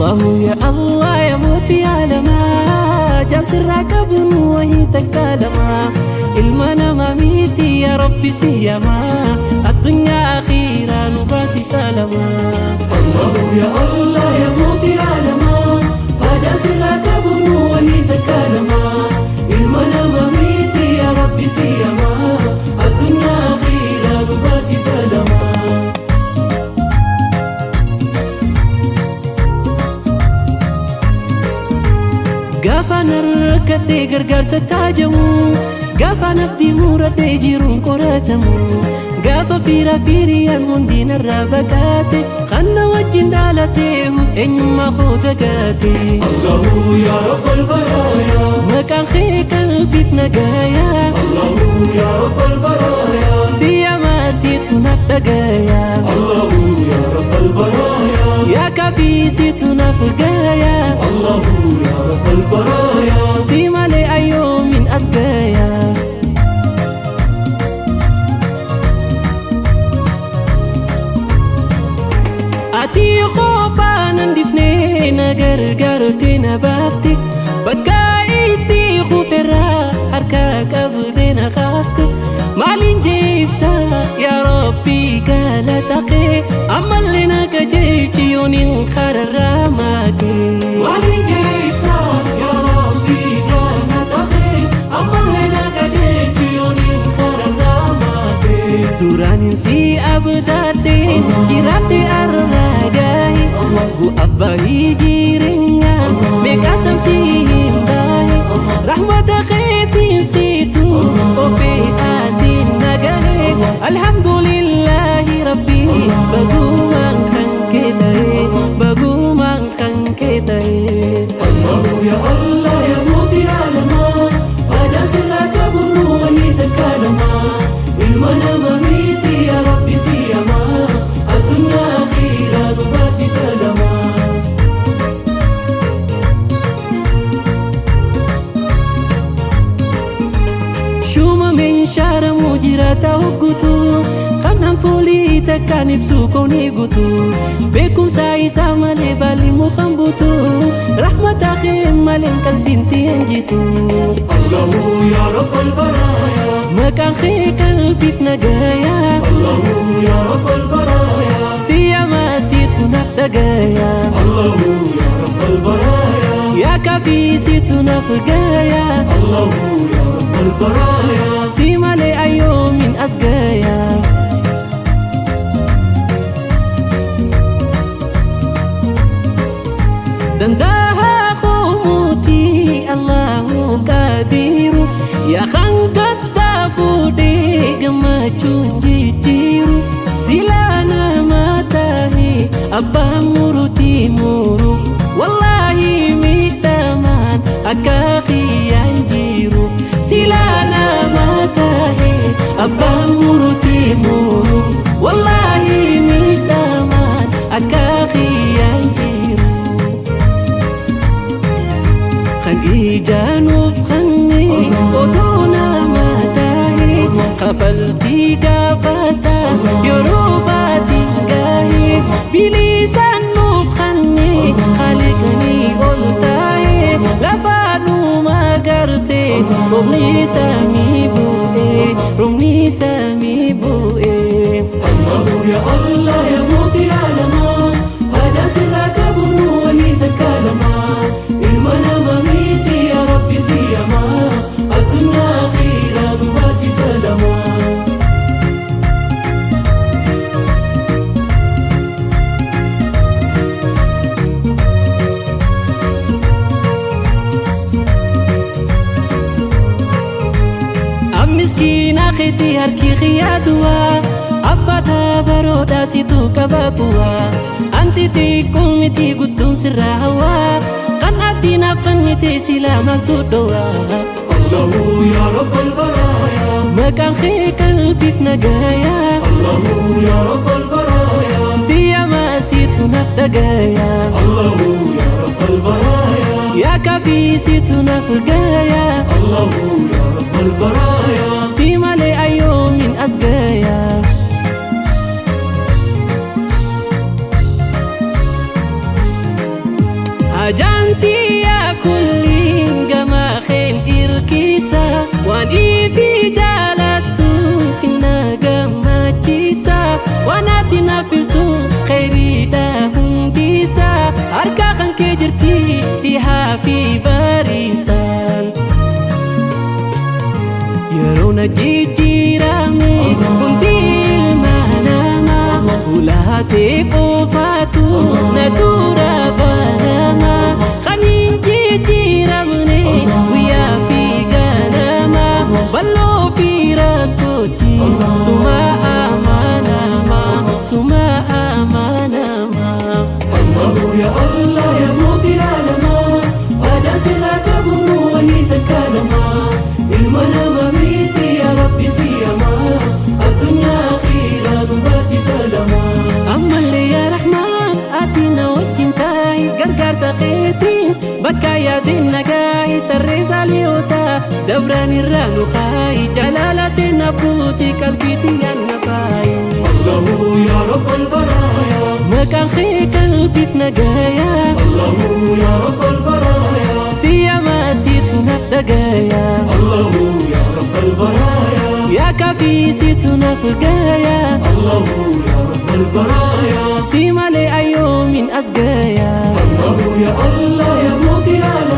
الله يا الله يا موتي يا لما جاسر راكبن وهي تكالما المنا ماميتي يا ربي سيما الدنيا أخيرا نباسي سلما الله يا الله يا موتي يا لما جاسر راكبن وهي تكالما المنا ماميتي يا ربي سيما الدنيا أخيرا نباسي سلما Gaafa narrakkadhee gargaarsa taajamu gaafa nabdii muradhee jiruun qoratamu gaafa fiiriyaan hundi narraa baqate kan na wajjin dhaalatee eenyummaa koo dagaate Allahu yaa rabbal baraaya maqaan kee qalbiif nagaaya Allahu yaa rabbal baraaya siyamaa siitu naaf dhagaaya Allahu yaa rabbal baraaya yaa kaafii siitu naaf gaaya Allahu yaa rabbal baraaya simale ayyoomin as gaaya ati khoofaanan difnee na gargaartee na baafte bakka itti kuferraa harka qabdee na kaafte maaliin jeebsaa yaa rabbii galata kee ammallee na qajeelchi yooniin kararraa maakee maaliin jeebsaa yaa rabbii galata kee ammallee na qajeelchi yooniin kararraa maakee duraanin si abdaadhee jiraadhee arraagahe bu'aa bahii jireenyaa meeqaatam si hin bahe rahmata keetiin siitu ofee asiin nagahe alhamdulillahi rabbii bagumaan kan kee ta'e bagumaan kan kee ta'e Allahu ya Allah ya muuti alamaa ajaasirraa qabnu wayii takkalamaa ilma nama miti ya rabbi siyamaa addunyaa akhiraa nubaasi salamaa shuma meeshaara mujirata hoggutu kanaan foolii takkaan ibsu koonii gutu beekumsa isaa malee baalli mukaan butu rahmata kee maleen qalbiin tiyeen jitu Allahu yaa rabbal baraaya maqaan kee qalbiif nagaaya Allahu yaa rabbal baraaya siyamaa siitu naaf dhagaaya Allahu yaa rabbal baraaya yaa kaafii siitu naaf gaaya Allahu yaa rabbal baraaya simale ayyoomin as gaaya dandaha khumuti Allahu qadiru ya khangatta fude gamachuun jijjiiru silana matahi abba muruti muru wallahi midhamaan akka qiyyaan jiru silana matahi abba muruti muru wallahi midhamaan akka qiyyaan jiru kan ijanuuf khanni odona matahi kafalti gafata yorubati gahi bilisan nuuf khanni khaliqni oltahe lafanu magarse rumni sami bu'e Allahu ya Allah ya muuti alamaa ajaasirraa qabnu wayii takkalamaa ilma nama miti ya rabbi siyamaa addunyaa akhiraa nubaasi salamaa miskiina keetti harki khiyaaduwa abbata barooda situ qabaatuwa anti xiqqoo miti gudduun sirraa hawaa kan ati naaf fannite silaa maaltu dhowa Allahu yaa rabbal baraaya maqaan kee qalbiif nagaaya Allahu yaa rabbal baraaya siyamaa siitu naaf dhagaaya Allahu yaa rabbal baraaya yaa kaafii siitu naaf gaaya Allahu yaa rabbal baraaya simale ayyoomin as gaaya واني في جالتو سنة قمتشيسا واناتي نافلتو خيري داهم ديسا أركا خان كجرتي لها في باريسان يرونا جيجيرامي كنتي المنامة ولهاتي قوفاتو ندورا بناما خانين جيجيرامني ويا في غناما بلو في راكوتي سما أماناما سما أماناما الله يا الله يا موتي علما وجاسها كبنو وهي تكالما المنام ميتي يا ربي سيما الدنيا خيرا باسي سلما أما اللي يا رحمن آتينا وجنتاي قرقر سخيتين بكا يا دين نقاي ترسا ليوتا دبران الرانو خاي جلالة نبوتي قلبيتي النفاي الله يا رب البرايا مكان خي قلبي في نقايا الله يا رب البرايا سيما سيتنا دقايا الله يا رب البرايا يا كافي سيتنا فقايا الله يا رب البرايا سيما لأيوم من أسقايا الله يا الله يا موتي على